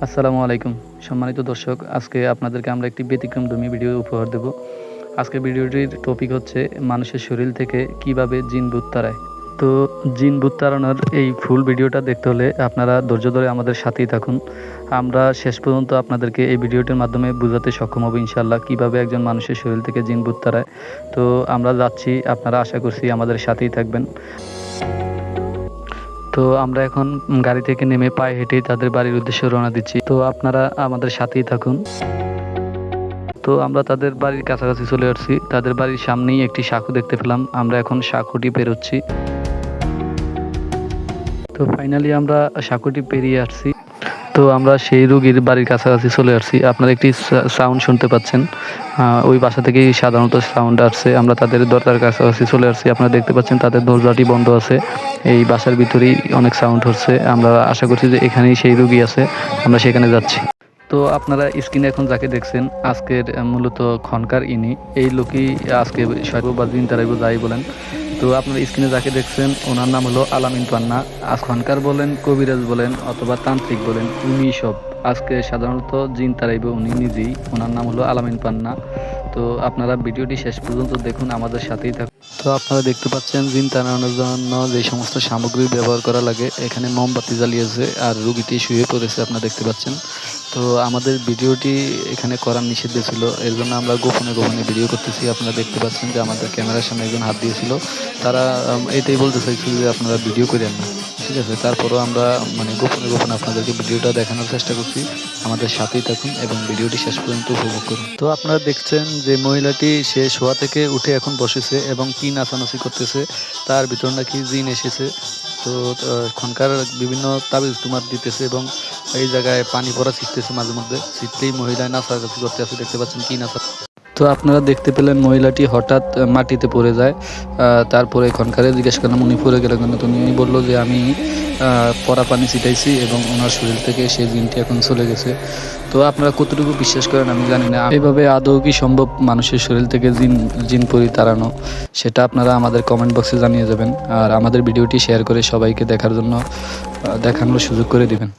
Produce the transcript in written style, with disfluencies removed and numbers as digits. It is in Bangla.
আসসালামু আলাইকুম সম্মানিত দর্শক, আজকে আপনাদেরকে আমরা একটি ব্যতিক্রমধর্মী ভিডিও উপহার দেব। আজকের ভিডিওটির টপিক হচ্ছে মানুষের শরীর থেকে কিভাবে জিন ভূত তাড়ায়। তো জিন ভূত তাড়ানোর এই ফুল ভিডিওটা দেখতে হলে আপনারা ধৈর্য ধরে আমাদের সাথেই থাকুন। আমরা শেষ পর্যন্ত আপনাদেরকে এই ভিডিওটির মাধ্যমে বোঝাতে সক্ষম হব ইনশাআল্লাহ কিভাবে একজন মানুষের শরীর থেকে জিন ভূত তাড়ায়। তো আমরা যাচ্ছি, আপনারা আশা করছি আমাদের সাথেই থাকবেন। তো আমরা এখন গাড়ি থেকে নেমে পায়ে হেঁটেই তাদের বাড়ির উদ্দেশ্যে রওনা দিচ্ছি। তো আপনারা আমাদের সাথেই থাকুন। তো আমরা তাদের বাড়ির কাছাকাছি চলে আসছি। তাদের বাড়ির সামনেই একটি সাঁকো দেখতে পেলাম। আমরা এখন সাঁকোটি পেরোচ্ছি। তো ফাইনালি আমরা সাঁকোটি পেরিয়ে আসছি। তো আমরা সেই রুগীর বাড়ির কাছাকাছি চলে আসছি। আপনারা একটি সাউন্ড শুনতে পাচ্ছেন, ওই বাসা থেকেই সাধারণত সাউন্ড আসছে। আমরা তাদের দরজার কাছাকাছি চলে আসছি। আপনারা দেখতে পাচ্ছেন তাদের দরজাটি বন্ধ আছে। এই বাসার ভিতরেই অনেক সাউন্ড হচ্ছে। আমরা আশা করছি যে এখানেই সেই রুগী আছে, আমরা সেখানে যাচ্ছি। তো আপনারা স্ক্রিনে এখন যাকে দেখছেন আজকের মূলত খনকার ইনি। এই লোকই আজকে সর্ব বা দিন তারাইব যাই বলেন। তো আপনারা স্ক্রিনে যাকে দেখছেন ওনার নাম হলো আলামিন পান্না। আজ খনকার বলেন, কবিরাজ বলেন অথবা তান্ত্রিক বলেন, উনি সব আজকে সাধারণত জিন তারাইব উনি নিজেই। ওনার নাম হলো আলামিন পান্না। তো আপনারা ভিডিওটি শেষ পর্যন্ত দেখুন, আমাদের সাথেই থাকুন। তো আপনারা দেখতে পাচ্ছেন জিন তাড়ানোর জন্য যে সমস্ত সামগ্রী ব্যবহার করা লাগে। এখানে মোমবাতি জ্বালিয়েছে আর রুগীটি শুয়ে পড়েছে, আপনারা দেখতে পাচ্ছেন। তো আমাদের ভিডিওটি এখানে করার নিষিদ্ধ ছিল, এর জন্য আমরা গোপনে গোপনে ভিডিও করতেছি। আপনারা দেখতে পাচ্ছেন যে আমাদের ক্যামেরার সামনে একজন হাত দিয়েছিল। তারা এটাই বলতে চাইছিল যে আপনারা ভিডিও করেন না, ঠিক আছে। তারপরও আমরা গোপনে গোপনে আপনাদেরকে ভিডিওটা দেখানোর চেষ্টা করছি। আমাদের সাথেই থাকুন এবং ভিডিওটি শেষ পর্যন্ত উপভোগ করুন। তো আপনারা দেখছেন যে মহিলাটি সে শোয়া থেকে উঠে এখন বসেছে এবং কি নাচানাচি করতেছে। তার ভিতর নাকি জিন এসেছে। তো এখনকার বিভিন্ন তাবিজ তোমার দিতেছে এবং এই জায়গায় পানি পড়া ছিটতেছে, মাঝে মধ্যে ছিটতেই মহিলায় নাচানাচি করতে আছে। দেখতে পাচ্ছেন কি নাচা। তো আপনারা দেখতে পেলেন মহিলাটি হঠাৎ মাটিতে পড়ে যায়। তারপরে এখনকারে জিজ্ঞেস করলাম উনি পড়ে গেলেন কেন। তো উনি বললো যে আমি পরা পানি ছিটাইছি এবং ওনার শরীর থেকে সেই জিনটি এখন চলে গেছে। তো আপনারা কতটুকু বিশ্বাস করেন আমি জানি না। এভাবে আদৌ কি সম্ভব মানুষের শরীর থেকে জিন পরি তাড়ানো, সেটা আপনারা আমাদের কমেন্ট বক্সে জানিয়ে যাবেন। আর আমাদের ভিডিওটি শেয়ার করে সবাইকে দেখানোর সুযোগ করে দিবেন।